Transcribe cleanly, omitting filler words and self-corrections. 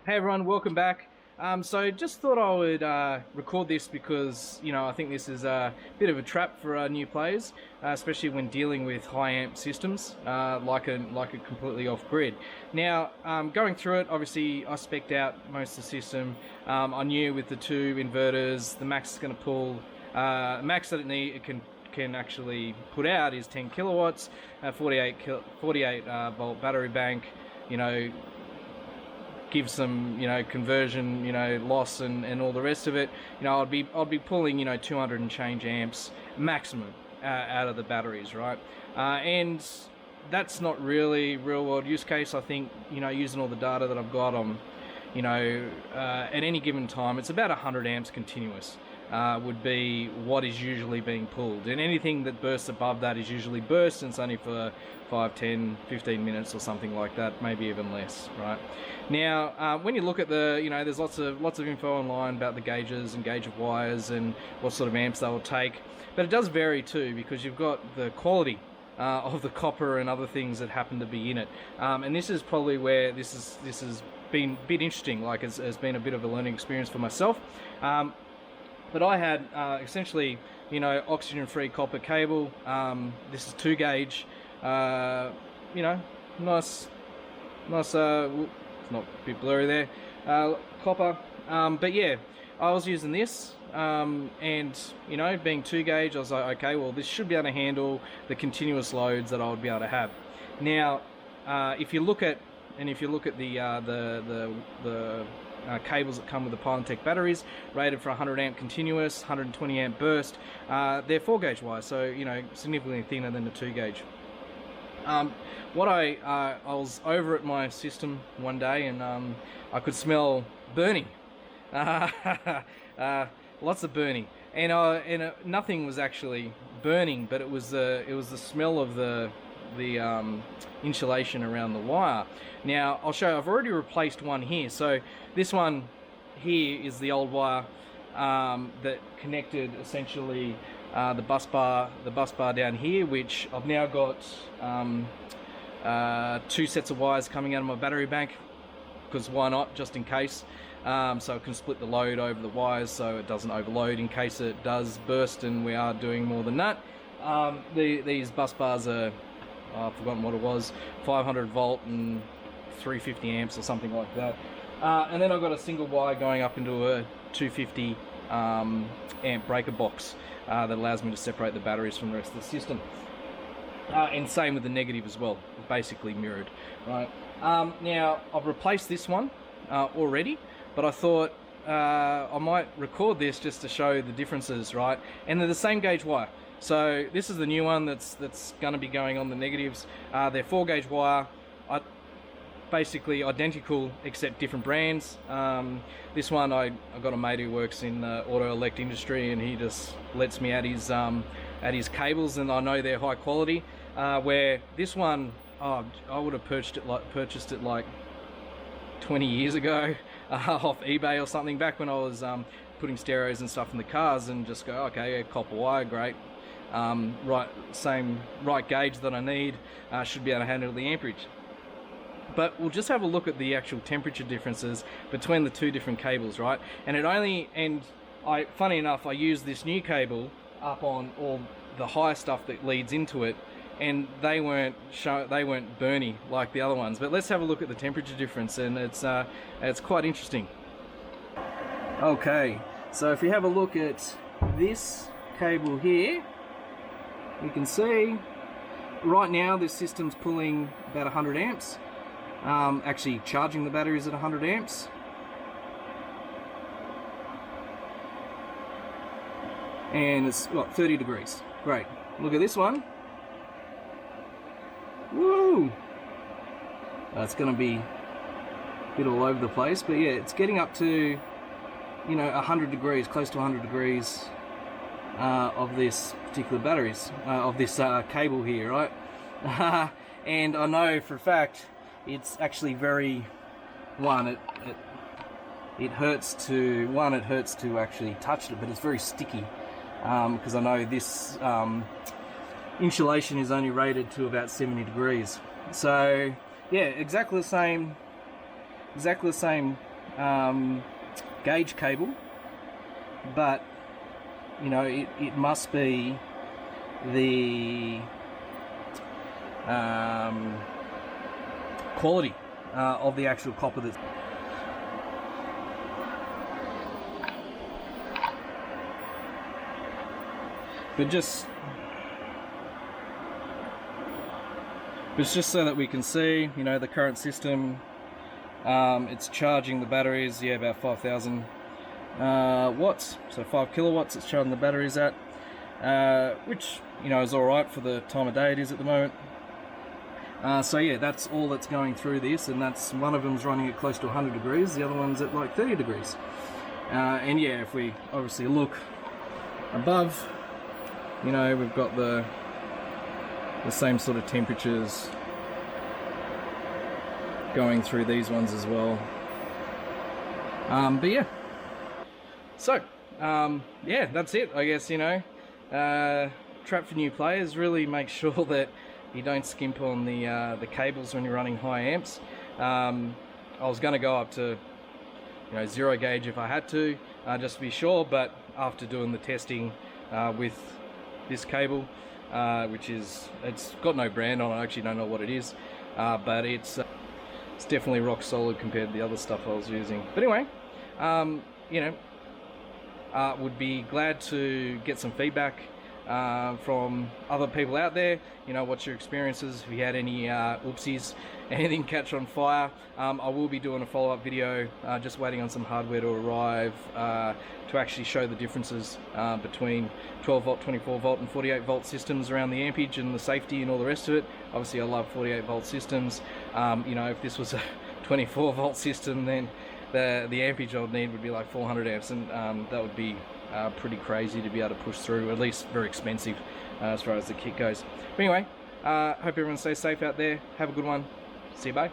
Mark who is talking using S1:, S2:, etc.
S1: Hey everyone, welcome back. So just thought I would record this because I think this is a bit of a trap for new players, especially when dealing with high amp systems like a completely off grid. Now, going through it, obviously I spec'd out most of the system. I knew with the two inverters, the max is going to pull max that it can actually put out is 10 kilowatts, 48 volt battery bank. Give some conversion loss and all the rest of it. I'd be pulling 200 and change amps maximum out of the batteries, right? And that's not really real world use case. I think using all the data that I've got on at any given time, it's about 100 amps continuous would be what is usually being pulled, and anything that bursts above that is usually burst, and it's only for 5, 10, 15 minutes or something like that, maybe even less, right? Now, when you look at there's lots of info online about the gauges and gauge of wires and what sort of amps they will take, but it does vary too, because you've got the quality of the copper and other things that happen to be in it, and this is probably where this has been a bit interesting. Like it's been a bit of a learning experience for myself. But I had essentially, oxygen-free copper cable. This is 2 gauge. Nice. It's not a bit blurry there. Copper. But yeah, I was using this, and being 2 gauge, I was like, okay, well, this should be able to handle the continuous loads that I would be able to have. Now, if you look at the cables that come with the Pylon-Tech batteries, rated for 100 amp continuous, 120 amp burst, they're 4 gauge wire, so significantly thinner than the 2 gauge. I was over at my system one day, and I could smell burning, lots of burning, and nothing was actually burning, but it was the smell of the insulation around the wire. Now I'll show you, I've already replaced one here. So this one here is the old wire that connected essentially the bus bar down here, which I've now got 2 sets of wires coming out of my battery bank, because why not, just in case. So I can split the load over the wires so it doesn't overload in case it does burst, and we are doing more than that. These bus bars are, I've forgotten what it was, 500 volt and 350 amps or something like that. And then I've got a single wire going up into a 250 amp breaker box that allows me to separate the batteries from the rest of the system. And same with the negative as well, basically mirrored, right? Now, I've replaced this one already, but I thought I might record this just to show the differences, right? And they're the same gauge wire. So this is the new one that's going to be going on the negatives. They're 4 gauge wire, basically identical except different brands. This one I got a mate who works in the auto elect industry, and he just lets me at his cables, and I know they're high quality. Where this one, I would have purchased it like 20 years ago off eBay or something, back when I was putting stereos and stuff in the cars, and just go, okay, copper wire, great. Right gauge that I need, should be able to handle the amperage. But we'll just have a look at the actual temperature differences between the 2 different cables, right? And funny enough, I used this new cable up on all the high stuff that leads into it, and they weren't burny like the other ones. But let's have a look at the temperature difference, and it's quite interesting. Okay, so if you have a look at this cable here, you can see right now this system's pulling about 100 amps, actually charging the batteries at 100 amps. And it's got 30 degrees. Great. Look at this one. Woo! It's going to be a bit all over the place, but yeah, it's getting up to 100 degrees, close to 100 degrees of this particular batteries, of this cable here, right? And I know for a fact it's actually very, it hurts to actually touch it, but it's very sticky, because I know this insulation is only rated to about 70 degrees. So yeah, exactly the same gauge cable, but you know, it must be the quality of the actual copper that's. But it's just so that we can see, you know, the current system. It's charging the batteries, yeah, about 5,000 watts, so 5 kilowatts it's charging the batteries at, which, you know, is alright for the time of day it is at the moment. So yeah, that's all that's going through this, and that's one of them's running at close to 100 degrees, the other one's at like 30 degrees. And yeah, if we obviously look above, you know, we've got the same sort of temperatures going through these ones as well. But yeah, so yeah, that's it, I guess. You know, trap for new players, really make sure that you don't skimp on the cables when you're running high amps. I was going to go up to, you know, 0 gauge if I had to, just to be sure, but after doing the testing with this cable, which is, it's got no brand on it, I actually don't know what it is, but it's definitely rock solid compared to the other stuff I was using. But anyway, you know, would be glad to get some feedback from other people out there. You know, what's your experiences? If you had any oopsies, anything catch on fire. I will be doing a follow-up video, just waiting on some hardware to arrive to actually show the differences between 12 volt, 24 volt and 48 volt systems around the ampage and the safety and all the rest of it. Obviously I love 48 volt systems. You know, if this was a 24 volt system, then the ampage I would need would be like 400 amps, and that would be pretty crazy to be able to push through, at least very expensive as far as the kit goes. But anyway, hope everyone stays safe out there. Have a good one. See you, bye.